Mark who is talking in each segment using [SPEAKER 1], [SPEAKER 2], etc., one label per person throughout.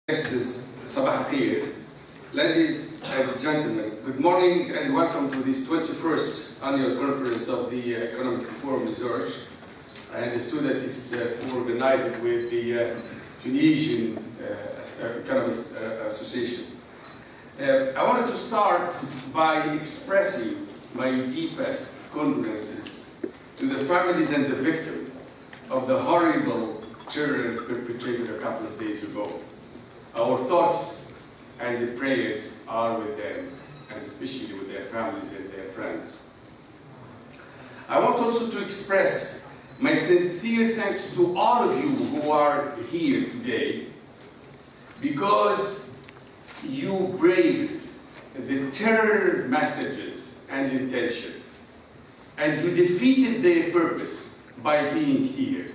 [SPEAKER 1] Sabah al-Khair. Ladies and gentlemen, good morning and welcome to this 21st annual conference of the Economic Reform Research. I understood that this is organized with the Tunisian Economists Association. I wanted to start by expressing my deepest condolences to the families and the victims of the horrible terror perpetrated a couple of days ago. Our thoughts and the prayers are with them, and especially with their families and their friends. I want also to express my sincere thanks to all of you who are here today, because you braved the terror messages and intention, and you defeated their purpose by being here,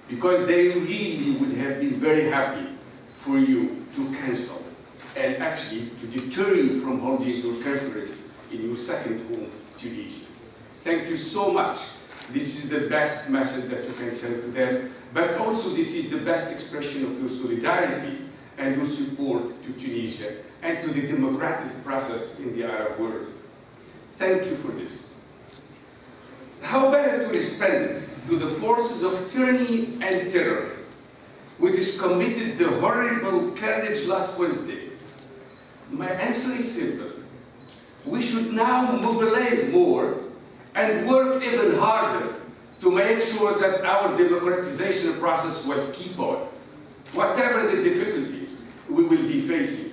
[SPEAKER 1] because they really would have been very happy for you to cancel and actually to deter you from holding your conference in your second home, Tunisia. Thank you so much. This is the best message that you can send to them, but also this is the best expression of your solidarity and your support to Tunisia and to the democratic process in the Arab world. Thank you for this. How better to respond to the forces of tyranny and terror, which committed the horrible carnage last Wednesday? My answer is simple. We should now mobilize more and work even harder to make sure that our democratization process will keep on, whatever the difficulties we will be facing.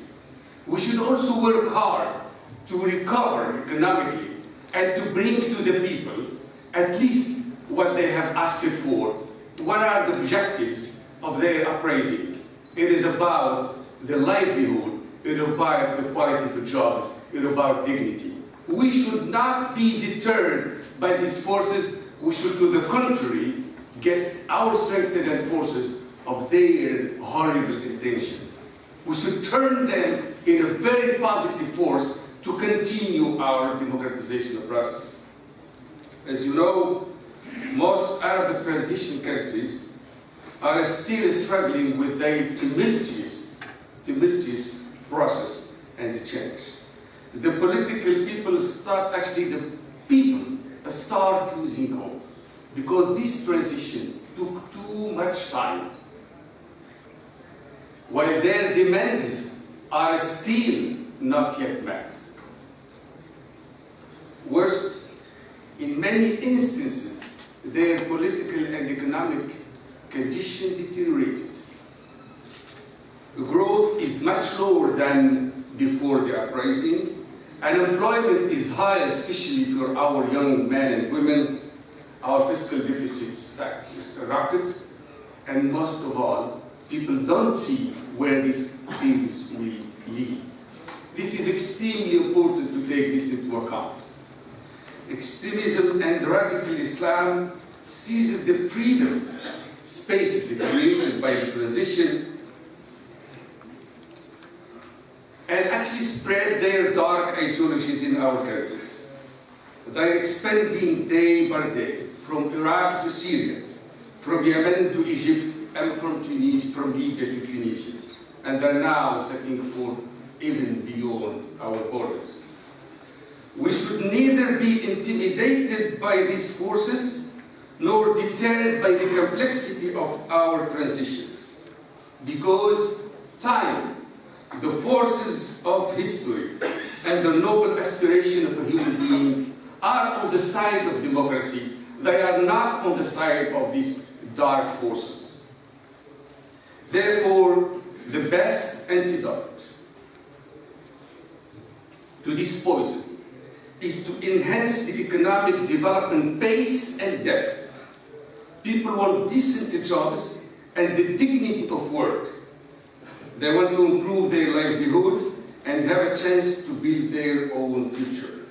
[SPEAKER 1] We should also work hard to recover economically and to bring to the people at least what they have asked for. What are the objectives of their uprising? It is about the livelihood, it is about the quality of jobs, it is about dignity. We should not be deterred by these forces. We should, to the contrary, get our strengthened forces of their horrible intention. We should turn them in a very positive force to continue our democratization process. As you know, most Arab transition countries are still struggling with their tumultuous process and change. The political people start losing hope because this transition took too much time, while their demands are still not yet met. Worse, in many instances, their political and economic condition deteriorated. Growth is much lower than before the uprising. Unemployment is high, especially for our young men and women. Our fiscal deficits rocket, and most of all, people don't see where these things will lead. This is extremely important to take this into account. Extremism and radical Islam seized the freedom spaces created by the transition and actually spread their dark ideologies in our countries. They are expanding day by day, from Iraq to Syria, from Yemen to Egypt, and from Libya to Tunisia. And they're now setting forth even beyond our borders. We should neither be intimidated by these forces nor deterred by the complexity of our transitions, because time, the forces of history, and the noble aspiration of a human being are on the side of democracy. They are not on the side of these dark forces. Therefore, the best antidote to this poison is to enhance the economic development pace and depth. People want decent jobs and the dignity of work. They want to improve their livelihood and have a chance to build their own future.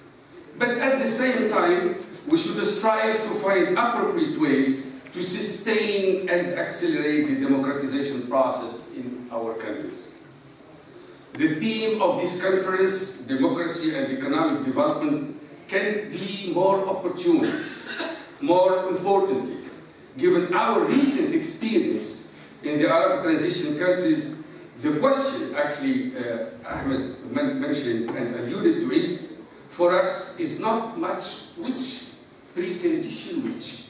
[SPEAKER 1] But at the same time, we should strive to find appropriate ways to sustain and accelerate the democratization process in our countries. The theme of this conference, democracy and economic development, can be more opportune. More importantly, given our recent experience in the Arab transition countries, The question, actually, Ahmed mentioned and alluded to it, for us is not much which, precondition which.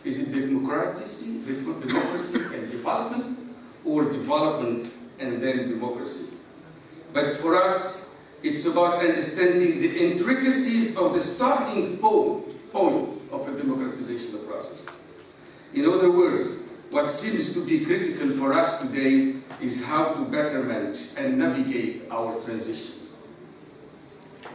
[SPEAKER 1] Is it democracy and development, or development and then democracy? But for us, it's about understanding the intricacies of the starting point of a democratization process. In other words, what seems to be critical for us today is how to better manage and navigate our transitions.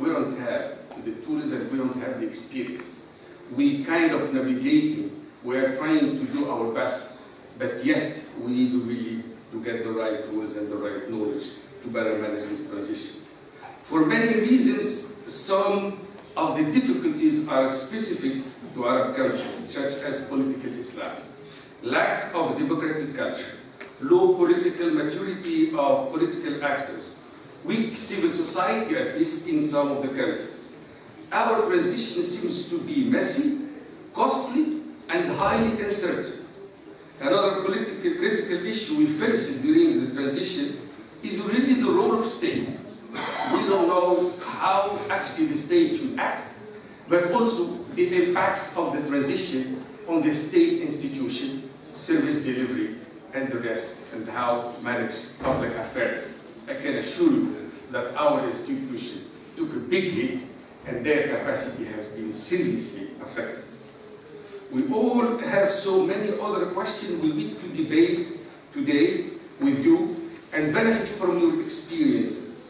[SPEAKER 1] We don't have the tools and we don't have the experience. We kind of navigating, we are trying to do our best, but yet we need to really to get the right tools and the right knowledge to better manage this transition. For many reasons, some of the difficulties are specific to Arab countries, such as political Islam, lack of democratic culture, low political maturity of political actors, weak civil society, at least in some of the countries. Our transition seems to be messy, costly, and highly uncertain. Another critical issue we face during the transition is really the role of state. We don't know how actually the state should act, but also the impact of the transition on the state institution, service delivery, and the rest, and how to manage public affairs. I can assure you that our institution took a big hit and their capacity has been seriously affected. We all have so many other questions we need to debate today with you and benefit from your experiences.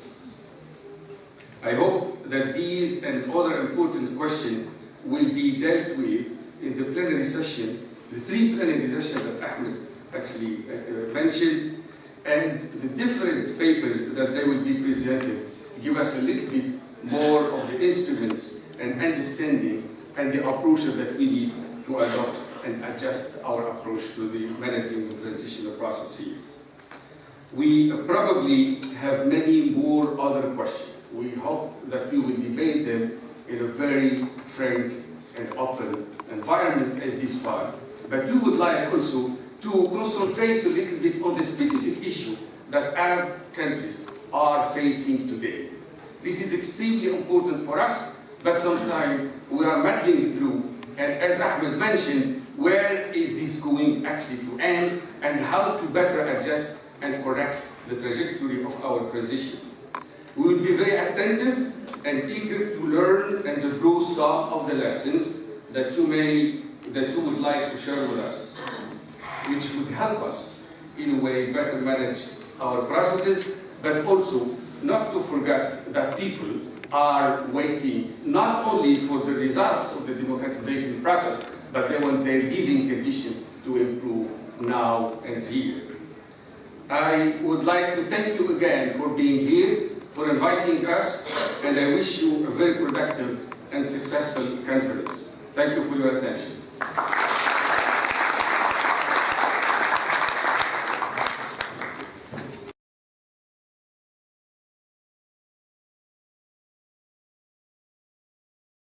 [SPEAKER 1] I hope that these and other important questions will be dealt with in the plenary session, the 3 plenary sessions that Ahmed actually mentioned, and the different papers that they will be presented give us a little bit more of the instruments and understanding and the approach that we need to adopt and adjust our approach to the managing the transitional process here. We probably have many more other questions. We hope that we will debate them in a very frank and open environment as this one. But we would like also to concentrate a little bit on the specific issue that Arab countries are facing today. This is extremely important for us, but sometimes we are muddling through, and as Ahmed mentioned, where is this going actually to end, and how to better adjust and correct the trajectory of our transition. We will be very attentive and eager to learn and to draw some of the lessons that you would like to share with us, which would help us in a way better manage our processes, but also not to forget that people are waiting not only for the results of the democratization process, but they want their living condition to improve now and here. I would like to thank you again for being here, for inviting us, and I wish you a very productive and successful conference. Thank you for your attention.